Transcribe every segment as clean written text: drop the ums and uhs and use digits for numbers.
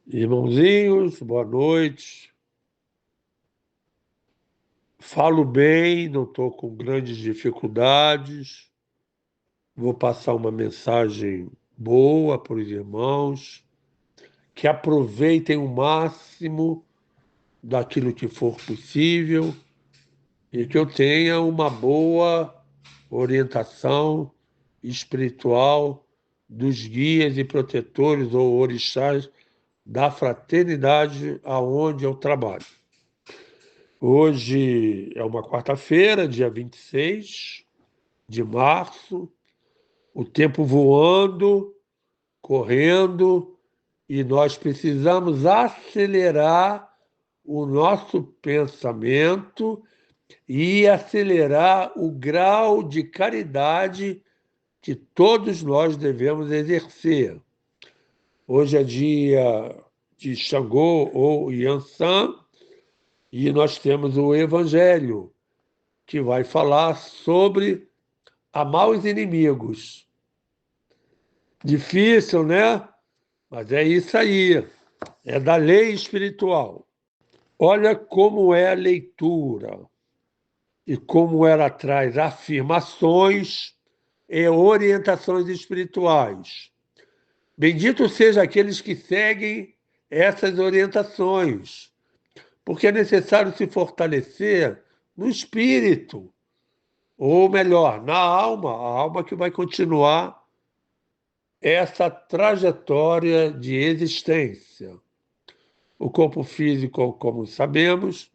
Irmãozinhos, boa noite. Falo bem, não estou com grandes dificuldades. Vou passar uma mensagem boa para os irmãos, que aproveitem o máximo daquilo que for possível e que eu tenha uma boa orientação espiritual dos guias e protetores ou orixás da fraternidade aonde eu trabalho. Hoje é uma quarta-feira, dia 26 de março, o tempo voando, correndo, e nós precisamos acelerar o nosso pensamento e acelerar o grau de caridade que todos nós devemos exercer. Hoje é dia de Xangô ou Yansan, e nós temos o Evangelho, que vai falar sobre amar os inimigos. Difícil, né? Mas é isso aí. É da lei espiritual. Olha como é a leitura e como ela traz afirmações e orientações espirituais. Bendito seja aqueles que seguem essas orientações, porque é necessário se fortalecer no espírito, ou melhor, na alma, a alma que vai continuar essa trajetória de existência. O corpo físico, como sabemos,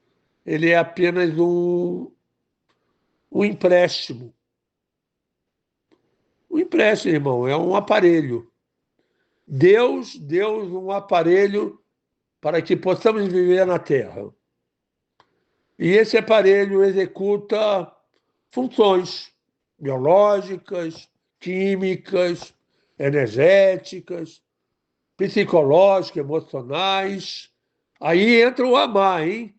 ele é apenas um empréstimo. Um empréstimo, irmão, é um aparelho. Deus deu um aparelho para que possamos viver na Terra. E esse aparelho executa funções biológicas, químicas, energéticas, psicológicas, emocionais. Aí entra o amar, hein?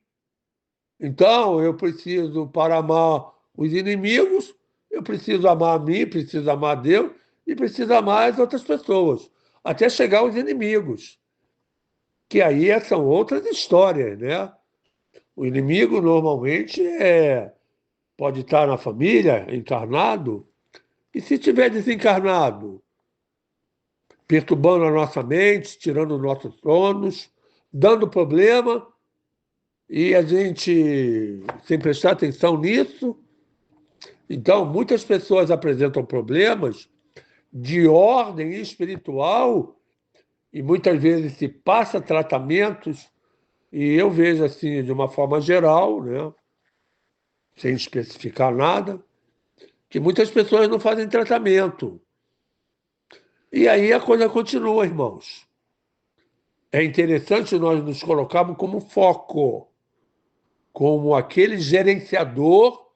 Então, eu preciso, para amar os inimigos, eu preciso amar a mim, preciso amar a Deus e preciso amar as outras pessoas, até chegar aos inimigos, que aí são outras histórias, né? O inimigo normalmente pode estar na família, encarnado, e se tiver desencarnado, perturbando a nossa mente, tirando os nossos sonos, dando problema, e a gente, sem prestar atenção nisso, então muitas pessoas apresentam problemas de ordem espiritual e muitas vezes se passa tratamentos, e eu vejo assim, de uma forma geral, né, sem especificar nada, que muitas pessoas não fazem tratamento. E aí a coisa continua, irmãos. É interessante nós nos colocarmos como foco, como aquele gerenciador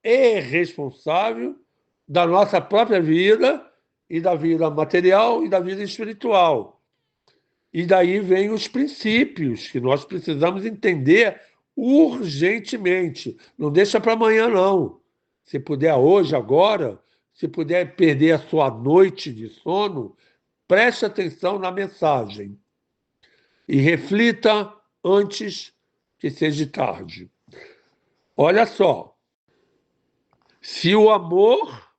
e responsável da nossa própria vida e da vida material e da vida espiritual. E daí vem os princípios que nós precisamos entender urgentemente. Não deixa para amanhã, não. Se puder hoje, agora, se puder perder a sua noite de sono, preste atenção na mensagem e reflita antes que seja tarde. Olha só, se o amor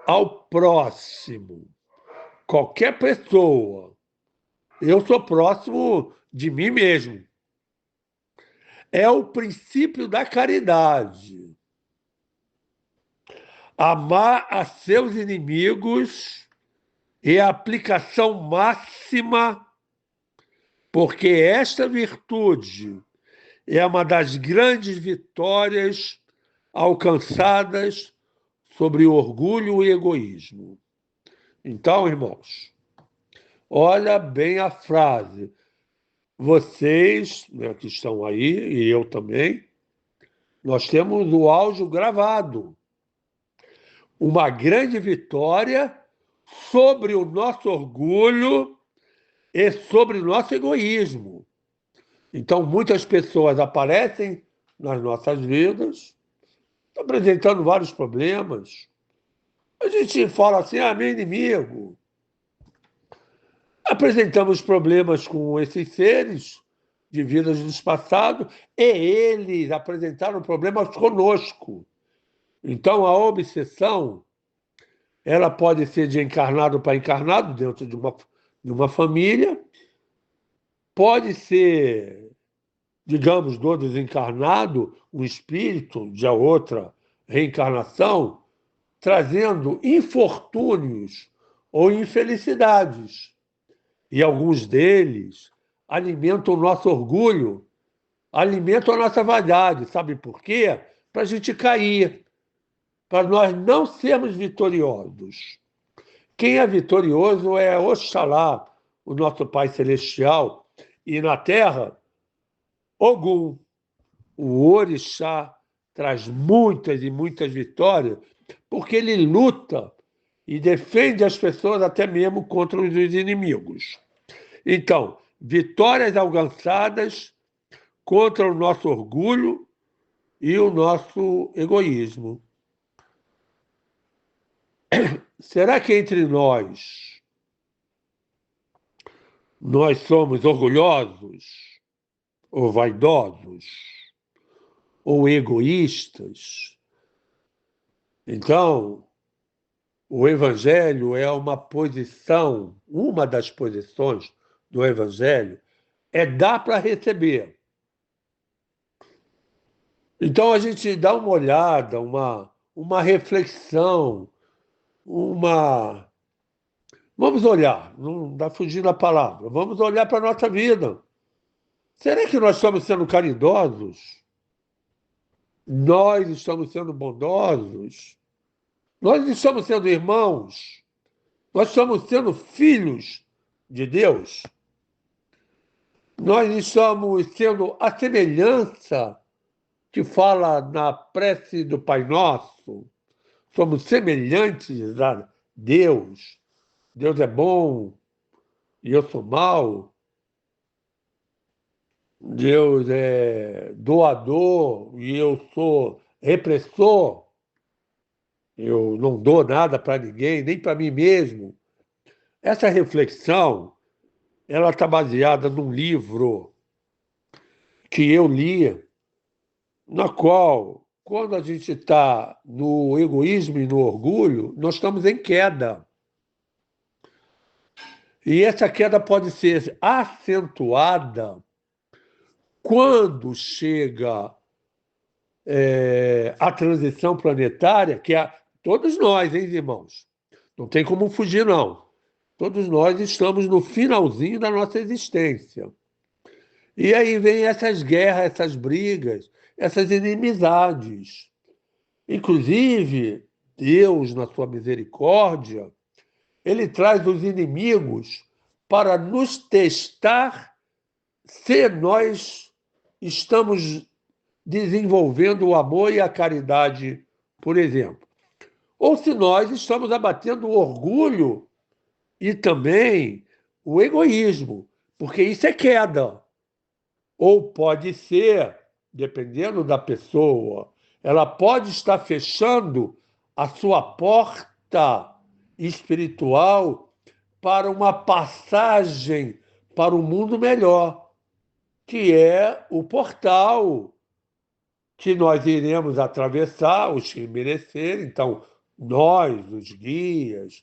ao próximo, qualquer pessoa, eu sou próximo de mim mesmo, é o princípio da caridade. Amar a seus inimigos é a aplicação máxima, porque esta virtude é uma das grandes vitórias alcançadas sobre o orgulho e egoísmo. Então, irmãos, olha bem a frase. Vocês, né, que estão aí, e eu também, nós temos o áudio gravado. Uma grande vitória sobre o nosso orgulho e sobre o nosso egoísmo. Então, muitas pessoas aparecem nas nossas vidas, apresentando vários problemas. A gente fala assim, meu inimigo. Apresentamos problemas com esses seres de vidas do passado e eles apresentaram problemas conosco. Então, a obsessão ela pode ser de encarnado para encarnado dentro de uma família, pode ser, digamos, do desencarnado, um espírito de outra reencarnação, trazendo infortúnios ou infelicidades. E alguns deles alimentam o nosso orgulho, alimentam a nossa vaidade. Sabe por quê? Para a gente cair, para nós não sermos vitoriosos. Quem é vitorioso é Oxalá, o nosso Pai Celestial, e na Terra, Ogum, o Orixá, traz muitas e muitas vitórias, porque ele luta e defende as pessoas até mesmo contra os inimigos. Então, vitórias alcançadas contra o nosso orgulho e o nosso egoísmo. Será que entre nós somos orgulhosos, ou vaidosos, ou egoístas? Então, o Evangelho é uma posição, uma das posições do Evangelho é dar para receber. Então, a gente dá uma olhada, uma reflexão, uma. Vamos olhar, não dá fugindo a palavra, vamos olhar para a nossa vida. Será que nós estamos sendo caridosos? Nós estamos sendo bondosos? Nós estamos sendo irmãos? Nós estamos sendo filhos de Deus? Nós estamos sendo a semelhança que fala na prece do Pai Nosso? Somos semelhantes a Deus. Deus é bom e eu sou mau. Deus é doador e eu sou repressor. Eu não dou nada para ninguém, nem para mim mesmo. Essa reflexão, ela está baseada num livro que eu li, na qual, quando a gente está no egoísmo e no orgulho, nós estamos em queda. E essa queda pode ser acentuada quando chega a transição planetária, que é todos nós, hein, irmãos? Não tem como fugir, não. Todos nós estamos no finalzinho da nossa existência. E aí vem essas guerras, essas brigas, essas inimizades. Inclusive, Deus, na sua misericórdia, ele traz os inimigos para nos testar se nós estamos desenvolvendo o amor e a caridade, por exemplo. Ou se nós estamos abatendo o orgulho e também o egoísmo, porque isso é queda. Ou pode ser, dependendo da pessoa, ela pode estar fechando a sua porta espiritual para uma passagem para um mundo melhor, que é o portal que nós iremos atravessar, os que merecerem. Então, nós, os guias,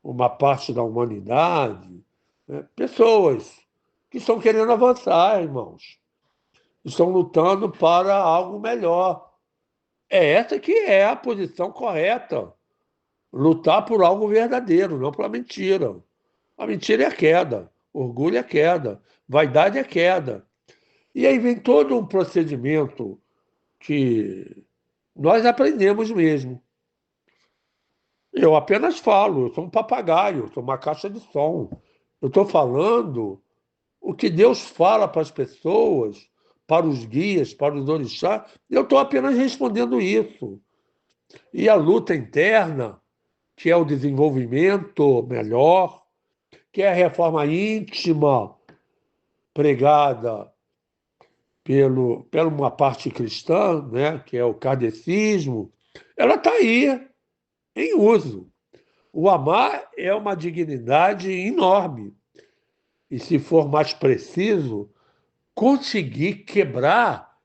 uma parte da humanidade, né? Pessoas que estão querendo avançar, irmãos. Estão lutando para algo melhor. É essa que é a posição correta. Lutar por algo verdadeiro, não pela mentira. A mentira é a queda, orgulho é queda, vaidade é queda. E aí vem todo um procedimento que nós aprendemos mesmo. Eu apenas falo, eu sou um papagaio, eu sou uma caixa de som. Eu estou falando o que Deus fala para as pessoas, para os guias, para os orixás, eu estou apenas respondendo isso. E a luta interna, que é o desenvolvimento melhor, que é a reforma íntima pregada pela uma parte cristã, né, que é o kardecismo, ela está aí, em uso. O amar é uma dignidade enorme. e, se for mais preciso, conseguir quebrar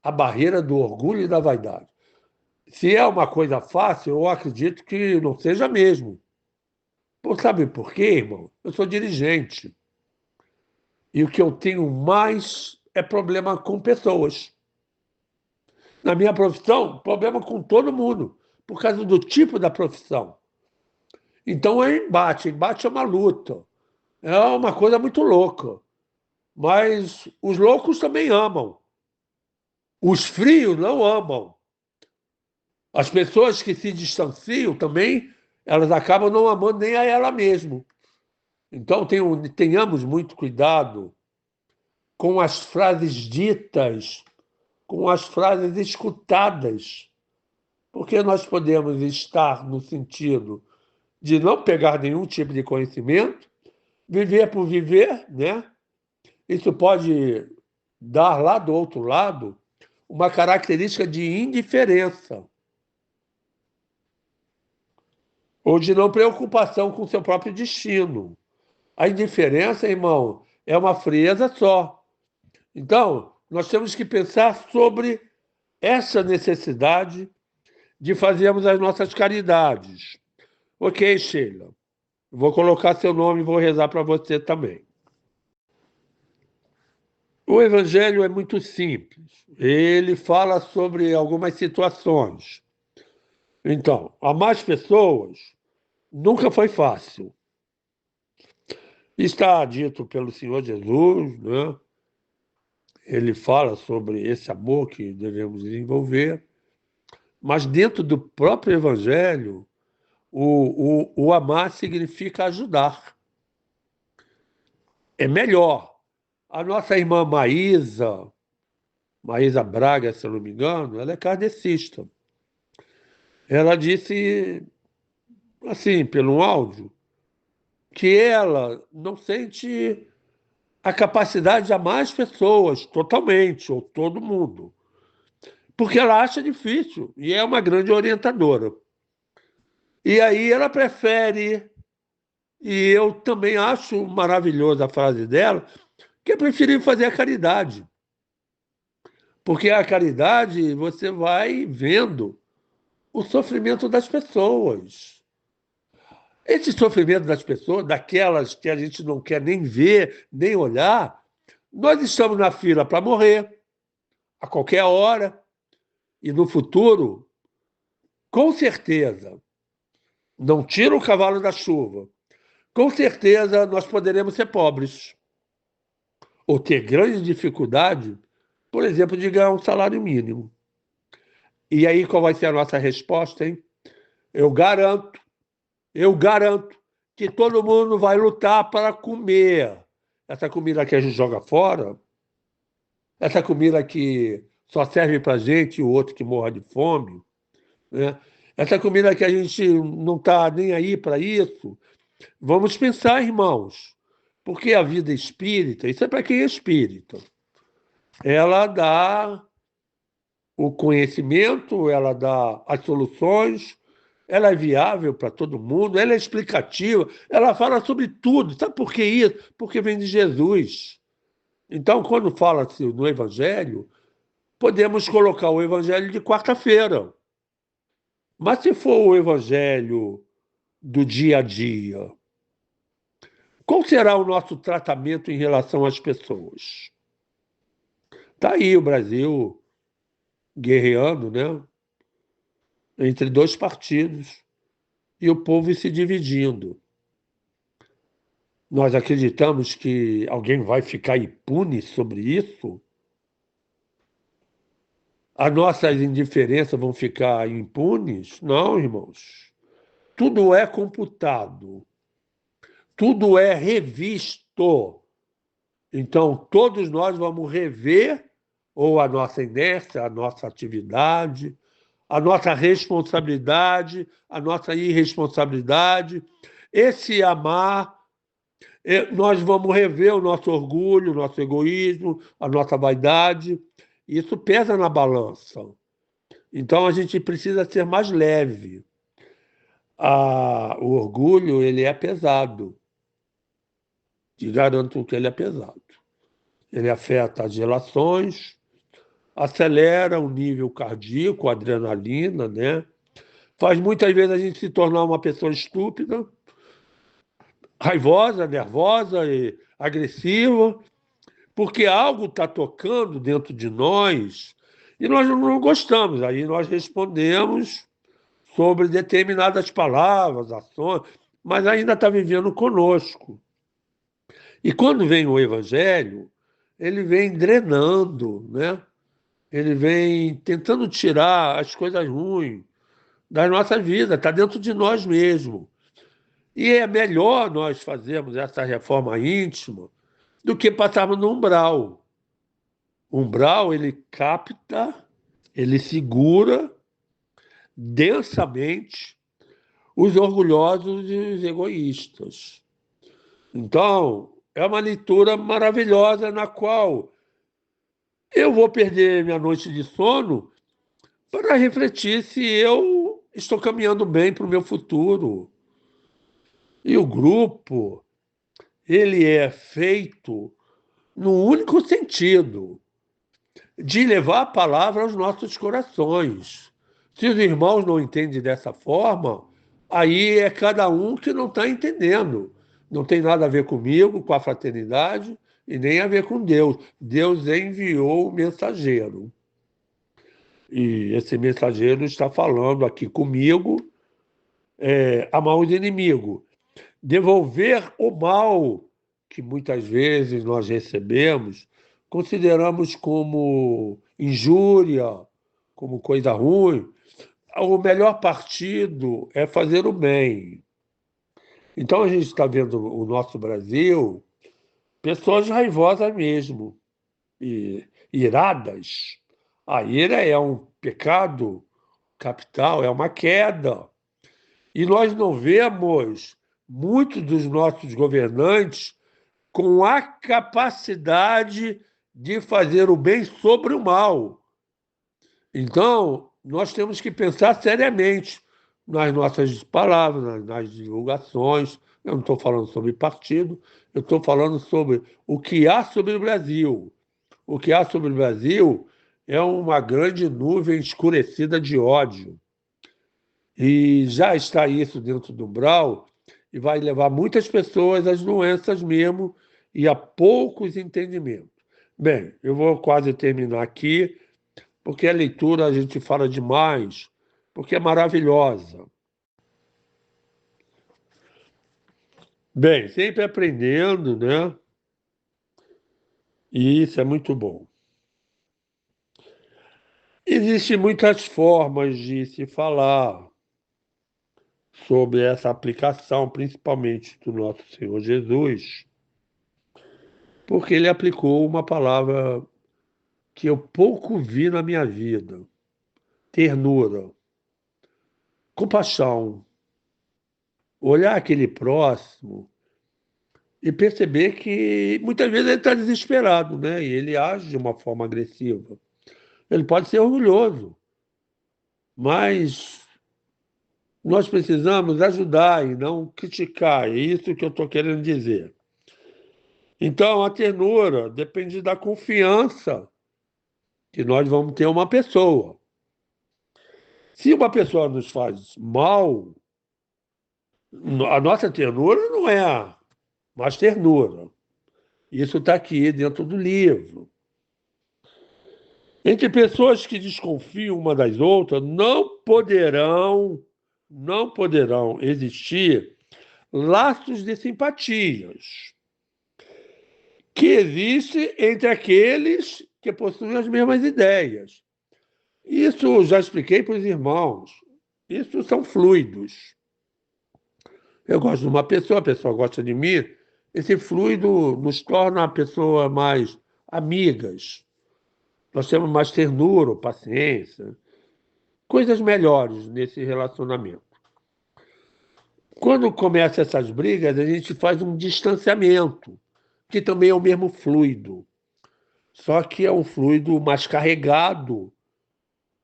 a barreira do orgulho e da vaidade. Se é uma coisa fácil, eu acredito que não seja mesmo. Sabe por quê, irmão? Eu sou dirigente. E o que eu tenho mais é problema com pessoas. Na minha profissão, problema com todo mundo, por causa do tipo da profissão. Então é embate, embate é uma luta. É uma coisa muito louca. Mas os loucos também amam. Os frios não amam. As pessoas que se distanciam também, elas acabam não amando nem a ela mesma. Então tenhamos muito cuidado com as frases ditas, com as frases escutadas, porque nós podemos estar no sentido de não pegar nenhum tipo de conhecimento, viver por viver, né? Isso pode dar lá do outro lado uma característica de indiferença ou de não preocupação com o seu próprio destino. A indiferença, irmão, é uma frieza só. Então, nós temos que pensar sobre essa necessidade de fazermos as nossas caridades. Ok, Sheila, vou colocar seu nome e vou rezar para você também. O Evangelho é muito simples. Ele fala sobre algumas situações. Então, amar as pessoas nunca foi fácil. Está dito pelo Senhor Jesus, né? Ele fala sobre esse amor que devemos desenvolver, mas dentro do próprio Evangelho, o amar significa ajudar. É melhor. A nossa irmã Maísa Braga, se eu não me engano, ela é kardecista. Ela disse, assim, pelo áudio, que ela não sente a capacidade de amar as pessoas totalmente, ou todo mundo, porque ela acha difícil e é uma grande orientadora. E aí ela prefere, e eu também acho maravilhosa a frase dela, que é preferir fazer a caridade. Porque a caridade você vai vendo o sofrimento das pessoas. Esse sofrimento das pessoas, daquelas que a gente não quer nem ver, nem olhar, nós estamos na fila para morrer a qualquer hora e no futuro, com certeza, não tira o cavalo da chuva, com certeza nós poderemos ser pobres ou ter grande dificuldade, por exemplo, de ganhar um salário mínimo. E aí qual vai ser a nossa resposta, hein? Eu garanto, eu garanto que todo mundo vai lutar para comer. Essa comida que a gente joga fora, essa comida que só serve para a gente e o outro que morra de fome, né? Essa comida que a gente não está nem aí para isso. Vamos pensar, irmãos, porque a vida espírita, isso é para quem é espírita, ela dá o conhecimento, ela dá as soluções, ela é viável para todo mundo, ela é explicativa, ela fala sobre tudo. Sabe por que isso? Porque vem de Jesus. Então, quando fala-se no Evangelho, podemos colocar o Evangelho de quarta-feira. Mas se for o Evangelho do dia a dia, qual será o nosso tratamento em relação às pessoas? Está aí o Brasil guerreando, né? Entre dois partidos e o povo se dividindo. Nós acreditamos que alguém vai ficar impune sobre isso? As nossas indiferenças vão ficar impunes? Não, irmãos. Tudo é computado, tudo é revisto. Então, todos nós vamos rever ou a nossa inércia, a nossa atividade, a nossa responsabilidade, a nossa irresponsabilidade. Esse amar, nós vamos rever o nosso orgulho, o nosso egoísmo, a nossa vaidade. Isso pesa na balança. Então a gente precisa ser mais leve. O orgulho, ele é pesado. te garanto que ele é pesado. Ele afeta as relações, acelera o nível cardíaco, a adrenalina, né? Faz muitas vezes a gente se tornar uma pessoa estúpida, raivosa, nervosa e agressiva, porque algo está tocando dentro de nós e nós não gostamos. Aí nós respondemos sobre determinadas palavras, ações, mas ainda está vivendo conosco. E quando vem o Evangelho, ele vem drenando, né? Ele vem tentando tirar as coisas ruins das nossas vidas, está dentro de nós mesmos. E é melhor nós fazermos essa reforma íntima do que passarmos no umbral. O umbral, ele capta, ele segura densamente os orgulhosos e os egoístas. Então, é uma leitura maravilhosa na qual eu vou perder minha noite de sono para refletir se eu estou caminhando bem para o meu futuro. E o grupo, ele é feito no único sentido de levar a palavra aos nossos corações. Se os irmãos não entendem dessa forma, aí é cada um que não está entendendo. Não tem nada a ver comigo, com a fraternidade, e nem a ver com Deus. Deus enviou o mensageiro. E esse mensageiro está falando aqui comigo, amar os inimigos. Devolver o mal que muitas vezes nós recebemos, consideramos como injúria, como coisa ruim. O melhor partido é fazer o bem. Então a gente está vendo o nosso Brasil, pessoas raivosas mesmo, e iradas. A ira é um pecado capital, é uma queda. E nós não vemos muitos dos nossos governantes com a capacidade de fazer o bem sobre o mal. Então, nós temos que pensar seriamente nas nossas palavras, nas divulgações. Eu não estou falando sobre partido, eu estou falando sobre o que há sobre o Brasil. O que há sobre o Brasil é uma grande nuvem escurecida de ódio. E já está isso dentro do umbral e vai levar muitas pessoas às doenças mesmo e a poucos entendimentos. Bem, eu vou quase terminar aqui, porque a leitura a gente fala demais, porque é maravilhosa. Bem, sempre aprendendo, né? E isso é muito bom. Existem muitas formas de se falar sobre essa aplicação, principalmente do nosso Senhor Jesus, porque ele aplicou uma palavra que eu pouco vi na minha vida: ternura, compaixão, olhar aquele próximo e perceber que muitas vezes ele está desesperado, né? E ele age de uma forma agressiva. Ele pode ser orgulhoso, mas nós precisamos ajudar e não criticar. É isso que eu estou querendo dizer. Então, a ternura depende da confiança que nós vamos ter uma pessoa. Se uma pessoa nos faz mal, a nossa ternura não é mais ternura. Isso está aqui dentro do livro. Entre pessoas que desconfiam uma das outras, não poderão existir laços de simpatias que existem entre aqueles que possuem as mesmas ideias. Isso já expliquei para os irmãos. Isso são fluidos. Eu gosto de uma pessoa, a pessoa gosta de mim. Esse fluido nos torna a pessoa mais amigas. Nós temos mais ternura, paciência, coisas melhores nesse relacionamento. Quando começam essas brigas, a gente faz um distanciamento, que também é o mesmo fluido, só que é um fluido mais carregado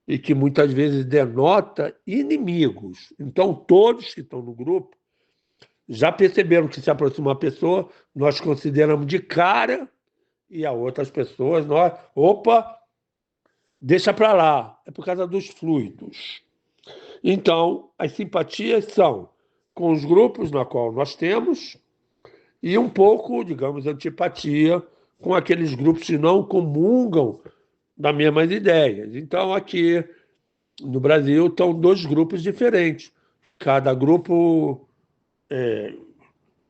e que muitas vezes denota inimigos. Então, todos que estão no grupo já perceberam que se aproxima uma pessoa, nós consideramos de cara, e a outras pessoas, nós, opa, deixa para lá. É por causa dos fluidos. Então, as simpatias são com os grupos na qual nós temos e um pouco, digamos, antipatia com aqueles grupos que não comungam das mesmas ideias. Então, aqui no Brasil estão dois grupos diferentes. Cada grupo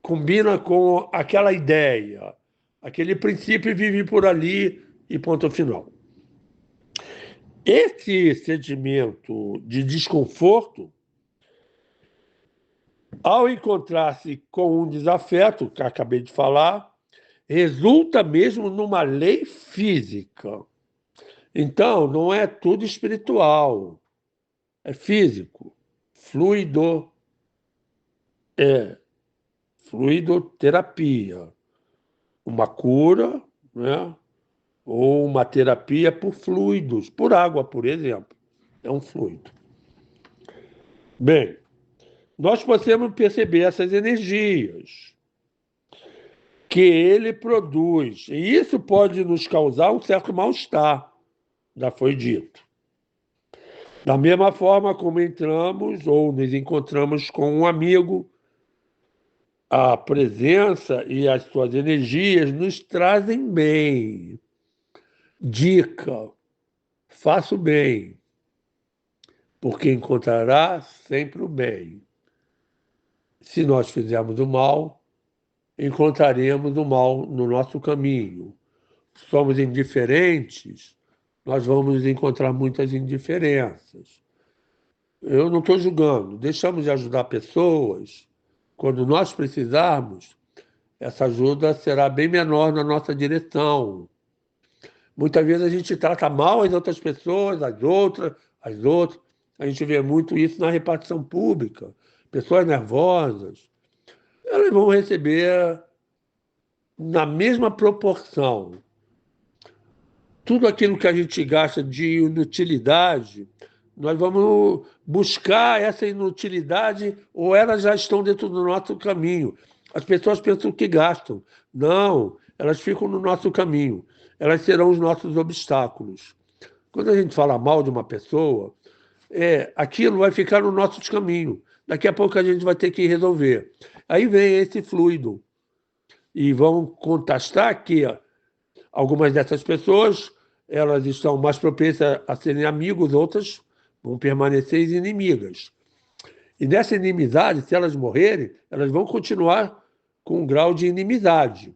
combina com aquela ideia, aquele princípio e vive por ali e ponto final. Esse sentimento de desconforto, ao encontrar-se com um desafeto, que acabei de falar, resulta mesmo numa lei física. Então, não é tudo espiritual, é físico, fluido, fluidoterapia, uma cura, né? Ou uma terapia por fluidos, por água, por exemplo. É um fluido. Bem, nós podemos perceber essas energias que ele produz, e isso pode nos causar um certo mal-estar, já foi dito. Da mesma forma como entramos ou nos encontramos com um amigo, a presença e as suas energias nos trazem bem. Dica: faça o bem, porque encontrará sempre o bem. Se nós fizermos o mal, encontraremos o mal no nosso caminho. Somos indiferentes, nós vamos encontrar muitas indiferenças. Eu não estou julgando, deixamos de ajudar pessoas. Quando nós precisarmos, essa ajuda será bem menor na nossa direção. Muitas vezes a gente trata mal as outras pessoas, as outras. A gente vê muito isso na repartição pública. Pessoas nervosas, elas vão receber na mesma proporção tudo aquilo que a gente gasta de inutilidade. Nós vamos buscar essa inutilidade ou elas já estão dentro do nosso caminho. As pessoas pensam que gastam. Não, elas ficam no nosso caminho. Elas serão os nossos obstáculos. Quando a gente fala mal de uma pessoa, aquilo vai ficar no nosso caminho. Daqui a pouco a gente vai ter que resolver. Aí vem esse fluido. E vão contestar que algumas dessas pessoas elas estão mais propensas a serem amigos, outras vão permanecer inimigas. E nessa inimizade, se elas morrerem, elas vão continuar com um grau de inimizade.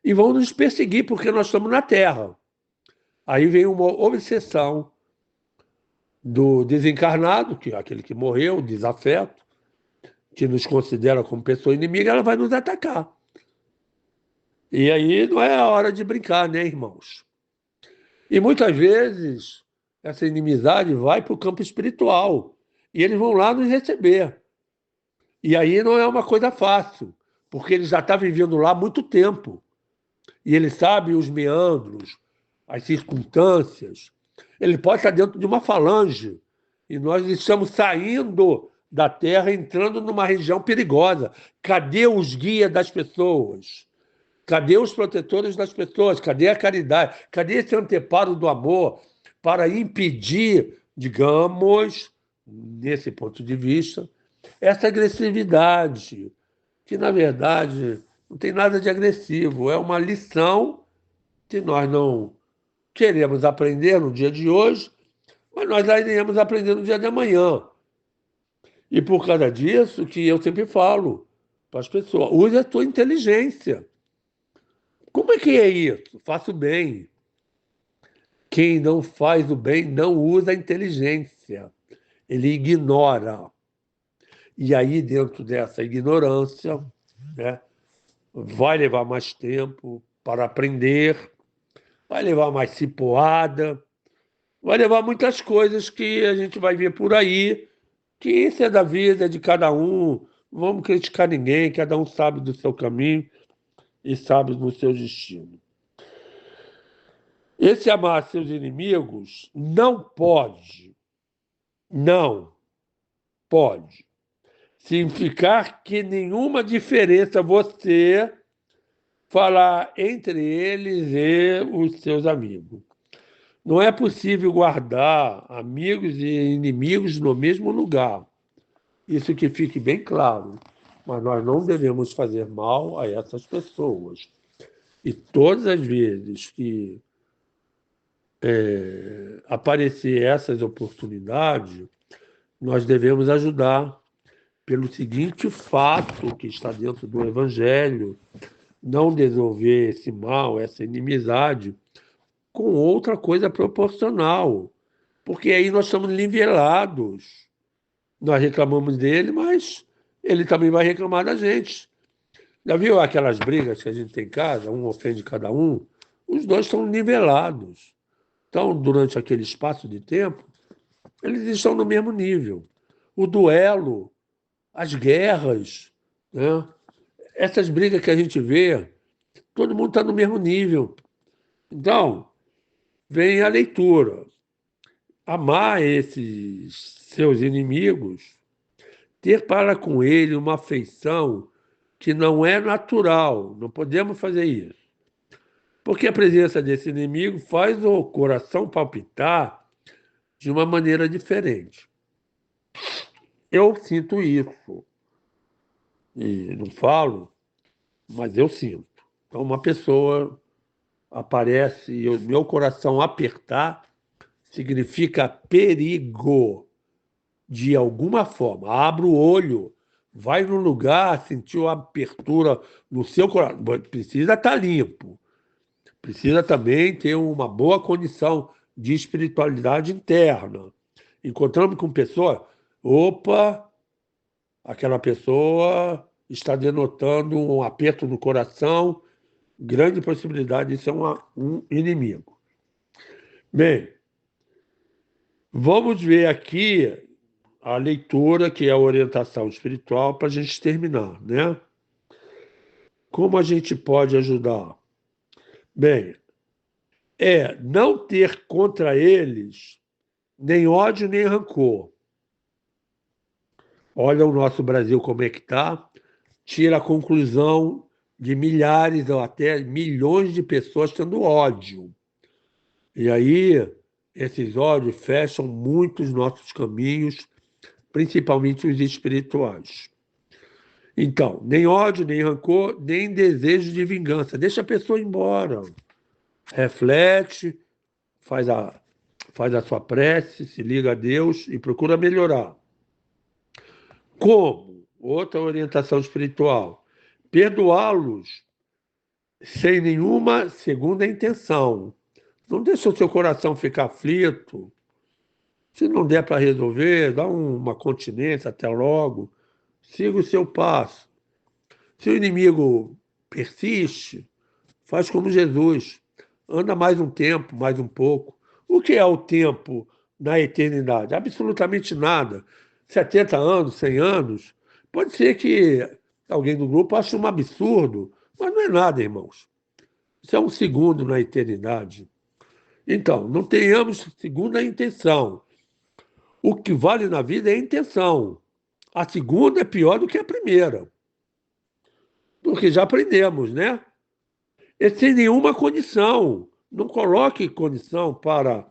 E vão nos perseguir porque nós estamos na Terra. Aí vem uma obsessão do desencarnado, que é aquele que morreu, desafeto, que nos considera como pessoa inimiga, ela vai nos atacar. E aí não é a hora de brincar, né, irmãos? E muitas vezes essa inimizade vai para o campo espiritual e eles vão lá nos receber. E aí não é uma coisa fácil, porque ele já está vivendo lá há muito tempo. E ele sabe os meandros, as circunstâncias. Ele pode estar dentro de uma falange. E nós estamos saindo da Terra, entrando numa região perigosa. Cadê os guias das pessoas? Cadê os protetores das pessoas? Cadê a caridade? Cadê esse anteparo do amor para impedir, digamos, nesse ponto de vista, essa agressividade, que na verdade não tem nada de agressivo, é uma lição que nós não queremos aprender no dia de hoje, mas nós já iremos aprender no dia de amanhã. E por causa disso que eu sempre falo para as pessoas, use a sua inteligência. Como é que é isso? Faça o bem. Quem não faz o bem não usa a inteligência. Ele ignora. E aí, dentro dessa ignorância, né, vai levar mais tempo para aprender, vai levar mais cipoada, vai levar muitas coisas que a gente vai ver por aí, que isso é da vida de cada um. Não vamos criticar ninguém, cada um sabe do seu caminho e sabe do seu destino. Esse amar seus inimigos não pode significar que nenhuma diferença você falar entre eles e os seus amigos. Não é possível guardar amigos e inimigos no mesmo lugar. Isso que fique bem claro. Mas nós não devemos fazer mal a essas pessoas. E todas as vezes que aparecer essas oportunidades, nós devemos ajudar pelo seguinte fato que está dentro do Evangelho, não desenvolver esse mal, essa inimizade, com outra coisa proporcional. Porque aí nós estamos nivelados. Nós reclamamos dele, mas ele também vai reclamar da gente. Já viu aquelas brigas que a gente tem em casa, um ofende cada um? Os dois estão nivelados. Então, durante aquele espaço de tempo, eles estão no mesmo nível. O duelo, as guerras, né? Essas brigas que a gente vê, todo mundo está no mesmo nível. Então, vem a leitura. Amar esses seus inimigos, ter para com ele uma afeição que não é natural, não podemos fazer isso. Porque a presença desse inimigo faz o coração palpitar de uma maneira diferente. Eu sinto isso. E não falo, mas eu sinto. Então, uma pessoa aparece e o meu coração apertar significa perigo, de alguma forma. Abra o olho, vai no lugar, sentiu a abertura no seu coração. Precisa estar limpo. Precisa também ter uma boa condição de espiritualidade interna. Encontramos com pessoa, opa, aquela pessoa está denotando um aperto no coração, grande possibilidade de ser um inimigo. Bem, vamos ver aqui a leitura, que é a orientação espiritual, para a gente terminar, né? Como a gente pode ajudar? Bem, não ter contra eles nem ódio nem rancor. Olha o nosso Brasil como é que está, tira a conclusão de milhares ou até milhões de pessoas tendo ódio. E aí, esses ódios fecham muitos nossos caminhos, principalmente os espirituais. Então, nem ódio, nem rancor, nem desejo de vingança. Deixa a pessoa embora. Reflete, faz a sua prece, se liga a Deus e procura melhorar. Como? Outra orientação espiritual. Perdoá-los sem nenhuma segunda intenção. Não deixa o seu coração ficar aflito. Se não der para resolver, dá uma continência, até logo. Siga o seu passo. Se o inimigo persiste, faz como Jesus. Anda mais um tempo, mais um pouco. O que é o tempo na eternidade? Absolutamente nada. 70 anos, 100 anos. Pode ser que alguém do grupo ache um absurdo, mas não é nada, irmãos. Isso é um segundo na eternidade. Então, não tenhamos segunda intenção. O que vale na vida é a intenção. A segunda é pior do que a primeira. Porque já aprendemos, né? É sem nenhuma condição. Não coloque condição para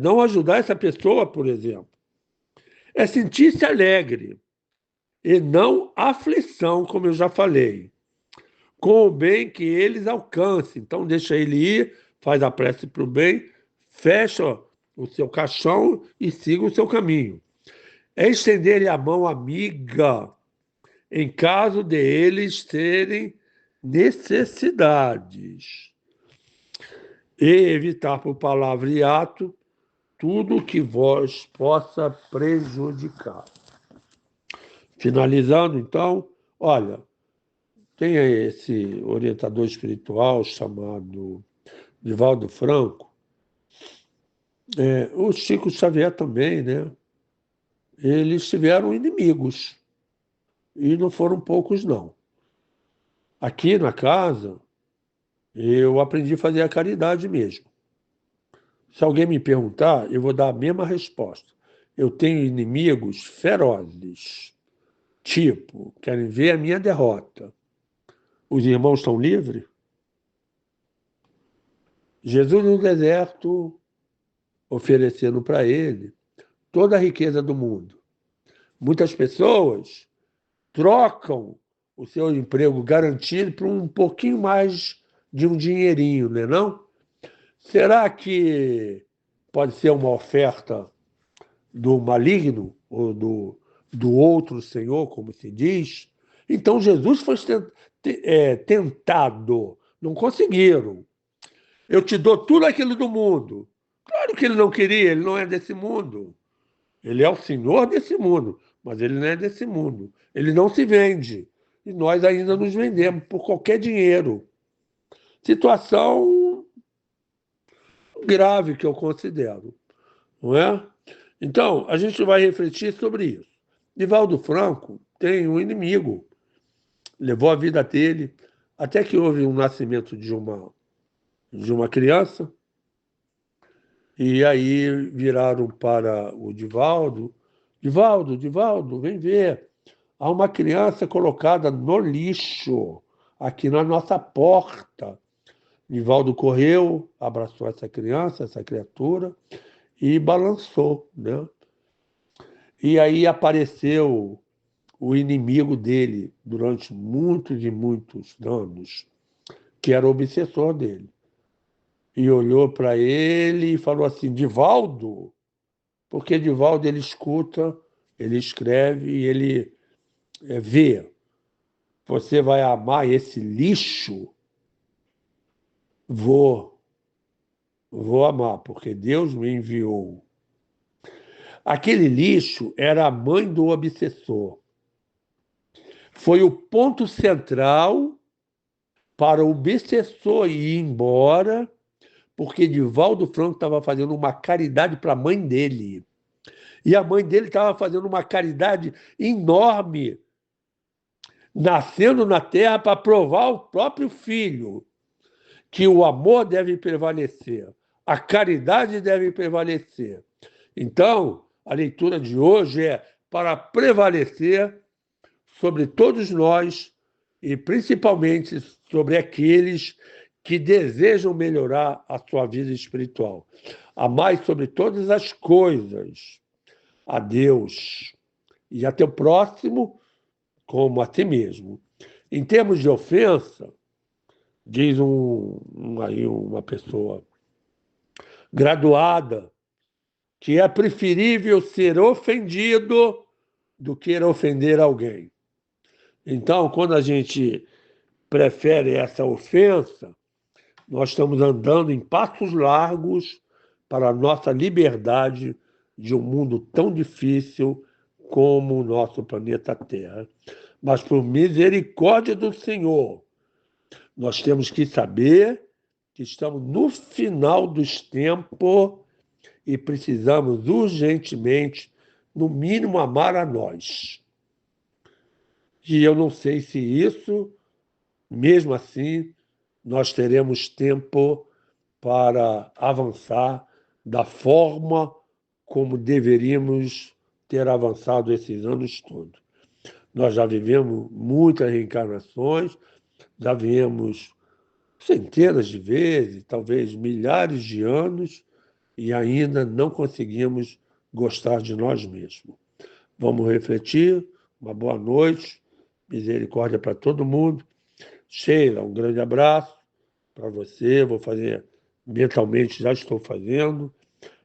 não ajudar essa pessoa, por exemplo. É sentir-se alegre e não aflição, como eu já falei, com o bem que eles alcancem. Então, deixa ele ir, faz a prece para o bem, fecha o seu caixão e siga o seu caminho. É estender a mão amiga em caso de eles terem necessidades. E evitar por palavra e ato tudo que vos possa prejudicar. Finalizando, então, olha, tem esse orientador espiritual chamado Divaldo Franco, o Chico Xavier também, né? Eles tiveram inimigos, e não foram poucos, não. Aqui na casa, eu aprendi a fazer a caridade mesmo. Se alguém me perguntar, eu vou dar a mesma resposta. eu tenho inimigos ferozes, tipo, querem ver a minha derrota. Os irmãos estão livres? Jesus no deserto, oferecendo para ele toda a riqueza do mundo. Muitas pessoas trocam o seu emprego garantido por um pouquinho mais de um dinheirinho, não é não? Será que pode ser uma oferta do maligno ou do outro senhor, como se diz? Então Jesus foi tentado, não conseguiram. Eu te dou tudo aquilo do mundo. Claro que ele não queria, ele não é desse mundo. Ele é o senhor desse mundo, mas ele não é desse mundo. Ele não se vende. E nós ainda nos vendemos por qualquer dinheiro. Situação grave que eu considero, não é? Então, a gente vai refletir sobre isso. Divaldo Franco tem um inimigo, levou a vida dele, até que houve um nascimento de uma criança, e aí viraram para o Divaldo, Divaldo, vem ver, há uma criança colocada no lixo, aqui na nossa porta. Divaldo correu, abraçou essa criança, essa criatura, e balançou, né? E aí apareceu o inimigo dele durante muitos e muitos anos, que era o obsessor dele. E olhou para ele e falou assim, Divaldo, porque Divaldo ele escuta, ele escreve e ele vê. Você vai amar esse lixo? Vou amar, porque Deus me enviou. Aquele lixo era a mãe do obsessor. Foi o ponto central para o obsessor ir embora, porque Divaldo Franco estava fazendo uma caridade para a mãe dele. E a mãe dele estava fazendo uma caridade enorme, nascendo na terra para provar ao próprio filho que o amor deve prevalecer, a caridade deve prevalecer. Então, a leitura de hoje é para prevalecer sobre todos nós e principalmente sobre aqueles que desejam melhorar a sua vida espiritual. Amai sobre todas as coisas a Deus e a teu próximo como a ti mesmo. Em termos de ofensa, diz aí uma pessoa graduada que é preferível ser ofendido do que ofender alguém. Então, quando a gente prefere essa ofensa, nós estamos andando em passos largos para a nossa liberdade de um mundo tão difícil como o nosso planeta Terra. Mas, por misericórdia do Senhor, nós temos que saber que estamos no final dos tempos e precisamos urgentemente, no mínimo, amar a nós. E eu não sei se isso, mesmo assim, nós teremos tempo para avançar da forma como deveríamos ter avançado esses anos todos. Nós já vivemos muitas reencarnações, já viemos centenas de vezes, talvez milhares de anos, e ainda não conseguimos gostar de nós mesmos. Vamos refletir. Uma boa noite, misericórdia para todo mundo. Sheila, um grande abraço para você. Vou fazer mentalmente, já estou fazendo.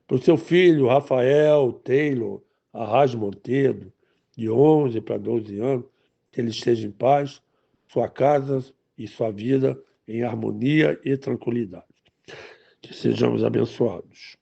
Para o seu filho, Rafael Taylor Arras Monteiro, de 11 para 12 anos, que ele esteja em paz, sua casa e sua vida em harmonia e tranquilidade. Que sejamos abençoados.